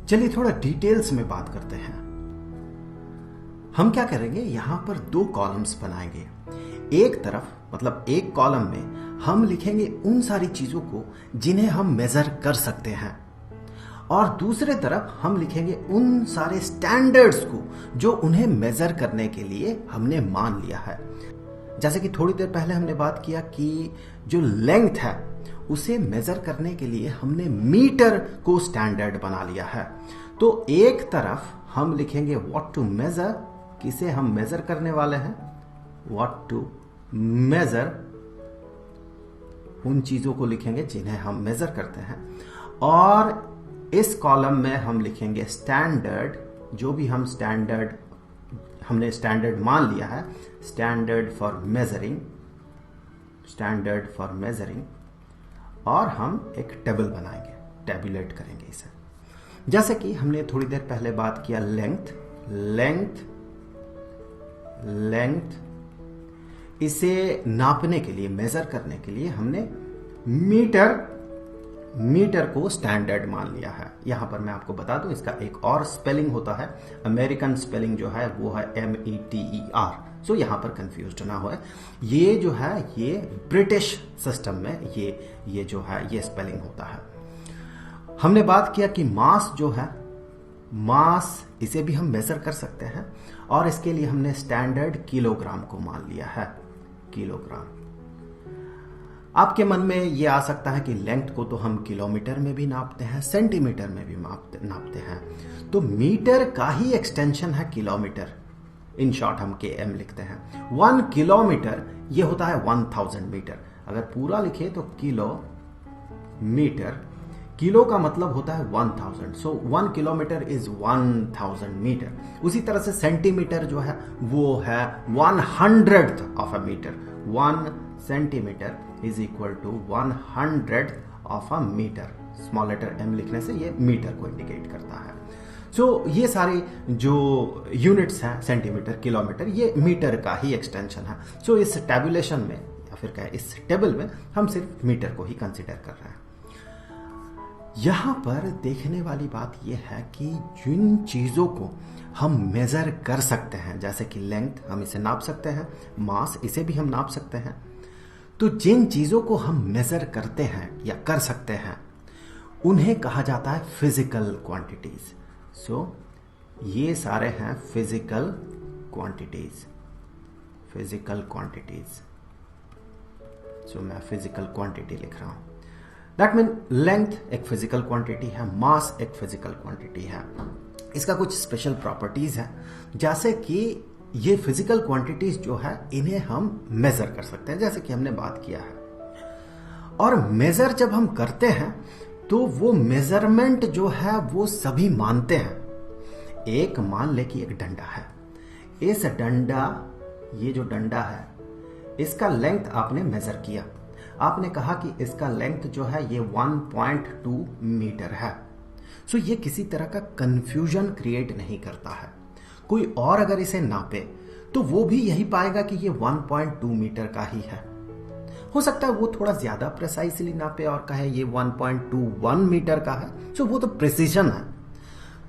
चलिए थोड़ा डिटेल्स में बात करते हैं। हम क्या करेंगे, यहां पर दो कॉलम्स बनाएंगे। एक तरफ मतलब एक कॉलम में हम लिखेंगे उन सारी चीजों को जिन्हें हम मेजर कर सकते हैं, और दूसरे तरफ हम लिखेंगे उन सारे स्टैंडर्ड्स को जो उन्हें मेजर करने के लिए हमने मान लिया है। जैसे कि थोड़ी देर पहले हमने बात किया कि जो लेंथ है उसे मेजर करने के लिए हमने मीटर को स्टैंडर्ड बना लिया है। तो एक तरफ हम लिखेंगे व्हाट टू मेजर, किसे हम मेजर करने वाले हैं, व्हाट टू मेजर, उन चीजों को लिखेंगे जिन्हें हम मेजर करते हैं, और इस कॉलम में हम लिखेंगे स्टैंडर्ड, जो भी हम हमने स्टैंडर्ड मान लिया है, standard for measuring, standard for measuring, और हम एक टेबल बनाएंगे, टेबुलेट करेंगे इसे। जैसे कि हमने थोड़ी देर पहले बात किया लेंथ, लेंथ, लेंथ, इसे नापने के लिए, मेजर करने के लिए हमने मीटर को स्टैंडर्ड मान लिया है। यहां पर मैं आपको बता दूं, इसका एक और स्पेलिंग होता है, अमेरिकन स्पेलिंग जो है वो है METER, सो यहां पर कंफ्यूज ना हो। ये जो है ये ब्रिटिश सिस्टम में ये जो है ये स्पेलिंग होता है। हमने बात किया कि मास जो है, मास इसे भी हम मेजर कर सकते हैं, और इसके लिए हमने स्टैंडर्ड किलोग्राम को मान लिया है, किलोग्राम। आपके मन में यह आ सकता है कि लेंथ को तो हम किलोमीटर में भी नापते हैं, सेंटीमीटर में भी नापते हैं, तो मीटर का ही एक्सटेंशन है किलोमीटर। इन शॉर्ट हम KM लिखते हैं। 1 किलोमीटर ये होता है 1000 मीटर। अगर पूरा लिखे तो किलोमीटर, किलो का मतलब होता है 1000, सो 1 किलोमीटर इज 1000 मीटर। उसी तरह से सेंटीमीटर जो है वो है 100th of a metre. 1 centimetre is equal to 100th of a metre. Small letter M लिखने से ये मीटर को इंडिकेट करता है। सो ये सारे जो यूनिट्स हैं, सेंटीमीटर, किलोमीटर, ये मीटर का ही एक्सटेंशन है। सो इस टेबुलेशन में या फिर क्या इस टेबल में हम सिर्फ मीटर को ही कंसिडर कर रहे हैं। यहां पर देखने वाली बात यह है कि जिन चीजों को हम मेजर कर सकते हैं, जैसे कि लेंथ, हम इसे नाप सकते हैं, मास, इसे भी हम नाप सकते हैं, तो जिन चीजों को हम मेजर करते हैं या कर सकते हैं उन्हें कहा जाता है फिजिकल क्वांटिटीज। सो ये सारे हैं फिजिकल क्वांटिटीज, फिजिकल क्वांटिटीज। सो मैं फिजिकल क्वांटिटी लिख रहा हूं। दैट मीन लेंथ एक फिजिकल क्वांटिटी है, मास एक फिजिकल क्वांटिटी है। इसका कुछ स्पेशल प्रॉपर्टीज है, जैसे कि ये फिजिकल क्वांटिटीज जो है इन्हें हम मेजर कर सकते हैं, जैसे कि हमने बात किया है। और मेजर जब हम करते हैं तो वो मेजरमेंट जो है वो सभी मानते हैं। एक मान ले कि एक डंडा है, इस डंडा, ये जो डंडा है इसका लेंथ आपने मेजर किया, आपने कहा कि इसका लेंथ जो है ये 1.2 मीटर है। सो ये किसी तरह का कंफ्यूजन क्रिएट नहीं करता है। कोई और अगर इसे नापे तो वो भी यही पाएगा कि ये 1.2 मीटर का ही है। हो सकता है वो थोड़ा ज्यादा प्रिसाइसली नापे और कहे ये 1.21 मीटर का है, सो वो तो प्रिसीजन है,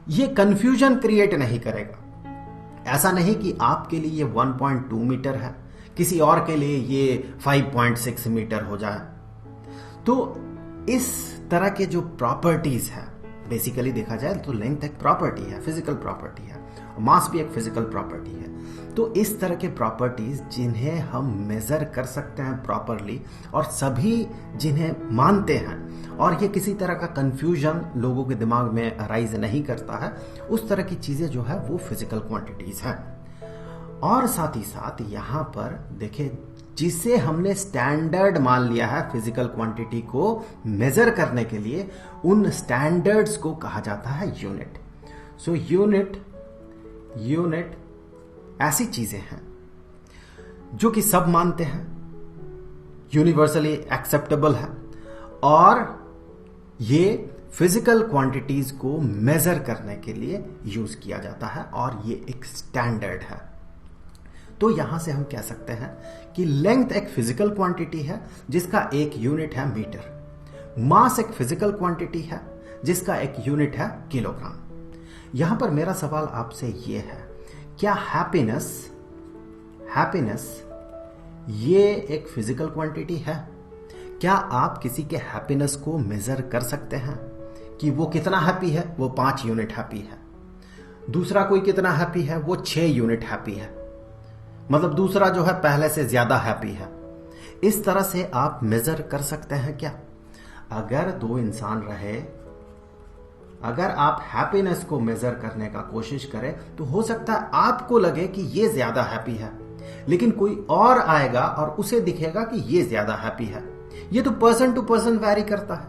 ये कंफ्यूजन क्रिएट नहीं करेगा। ऐसा नहीं कि आपके लिए ये 1.2 मीटर है, किसी और के लिए ये 5.6 मीटर हो जाए। तो इस तरह के जो प्रॉपर्टीज है, बेसिकली देखा जाए तो लेंथ एक प्रॉपर्टी है, फिजिकल प्रॉपर्टी है, मास भी एक फिजिकल प्रॉपर्टी है। तो इस तरह के प्रॉपर्टीज जिन्हें हम मेजर कर सकते हैं प्रॉपरली, और सभी जिन्हें मानते हैं, और ये किसी तरह का कंफ्यूजन लोगों के दिमाग में अराइज नहीं करता है, उस तरह की चीजें जो है वो फिजिकल क्वांटिटीज हैं। और साथ ही साथ यहां पर देखें, जिसे हमने स्टैंडर्ड मान लिया है फिजिकल क्वांटिटी को मेजर करने के लिए, उन स्टैंडर्ड्स को कहा जाता है यूनिट। सो यूनिट ऐसी चीजें हैं जो कि सब मानते हैं, यूनिवर्सली एक्सेप्टेबल है, और ये फिजिकल क्वांटिटीज को मेजर करने के लिए यूज किया जाता है, और ये एक स्टैंडर्ड है। तो यहां से हम कह सकते हैं कि लेंथ एक फिजिकल क्वांटिटी है जिसका एक यूनिट है मीटर, मास एक फिजिकल क्वांटिटी है जिसका एक यूनिट है किलोग्राम। यहां पर मेरा सवाल आपसे ये है, क्या हैप्पीनेस ये एक फिजिकल क्वांटिटी है? क्या आप किसी के हैप्पीनेस को मेजर कर सकते हैं कि वो कितना हैप्पी है? वो 5 यूनिट हैप्पी है। दूसरा कोई कितना हैप्पी है? वो 6 यूनिट हैप्पी है। मतलब दूसरा जो है पहले से ज्यादा हैप्पी है। इस तरह से आप मेजर कर सकते हैं क्या? अगर 2 इंसान रहे, अगर आप हैप्पीनेस को मेजर करने का कोशिश करें तो हो सकता है आपको लगे कि ये ज्यादा हैप्पी है, लेकिन कोई और आएगा और उसे दिखेगा कि ये ज्यादा हैप्पी है। ये तो पर्सन टू पर्सन वैरी करता है।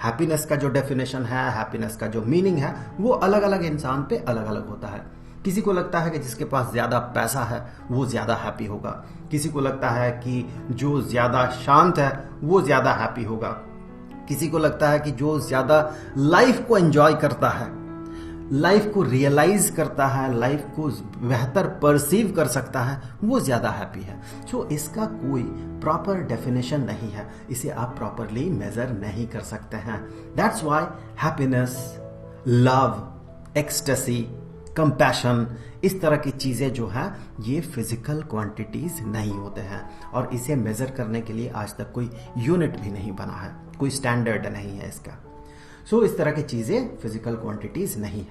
हैप्पीनेस का जो डेफिनेशन है, हैप्पीनेस का जो मीनिंग है, वो अलग अलग इंसान पे अलग अलग होता है। किसी को लगता है कि जिसके पास ज्यादा पैसा है वो ज्यादा हैप्पी होगा। किसी को लगता है कि जो ज्यादा शांत है वो ज्यादा हैप्पी होगा। किसी को लगता है कि जो ज्यादा लाइफ को एंजॉय करता है, लाइफ को रियलाइज करता है, लाइफ को बेहतर परसीव कर सकता है, वो ज्यादा हैप्पी है। सो इसका कोई प्रॉपर डेफिनेशन नहीं है, इसे आप प्रॉपरली मेजर नहीं कर सकते हैं। That's why happiness, love, ecstasy, compassion, इस तरह की चीजें जो हैं ये फिजिकल क्वांटिटीज नहीं होते हैं, और इसे मेजर करने के लिए आज तक कोई यूनिट भी नहीं बना है, कोई स्टैंडर्ड नहीं है इसका। सो इस तरह की चीजें फिजिकल क्वांटिटीज नहीं है।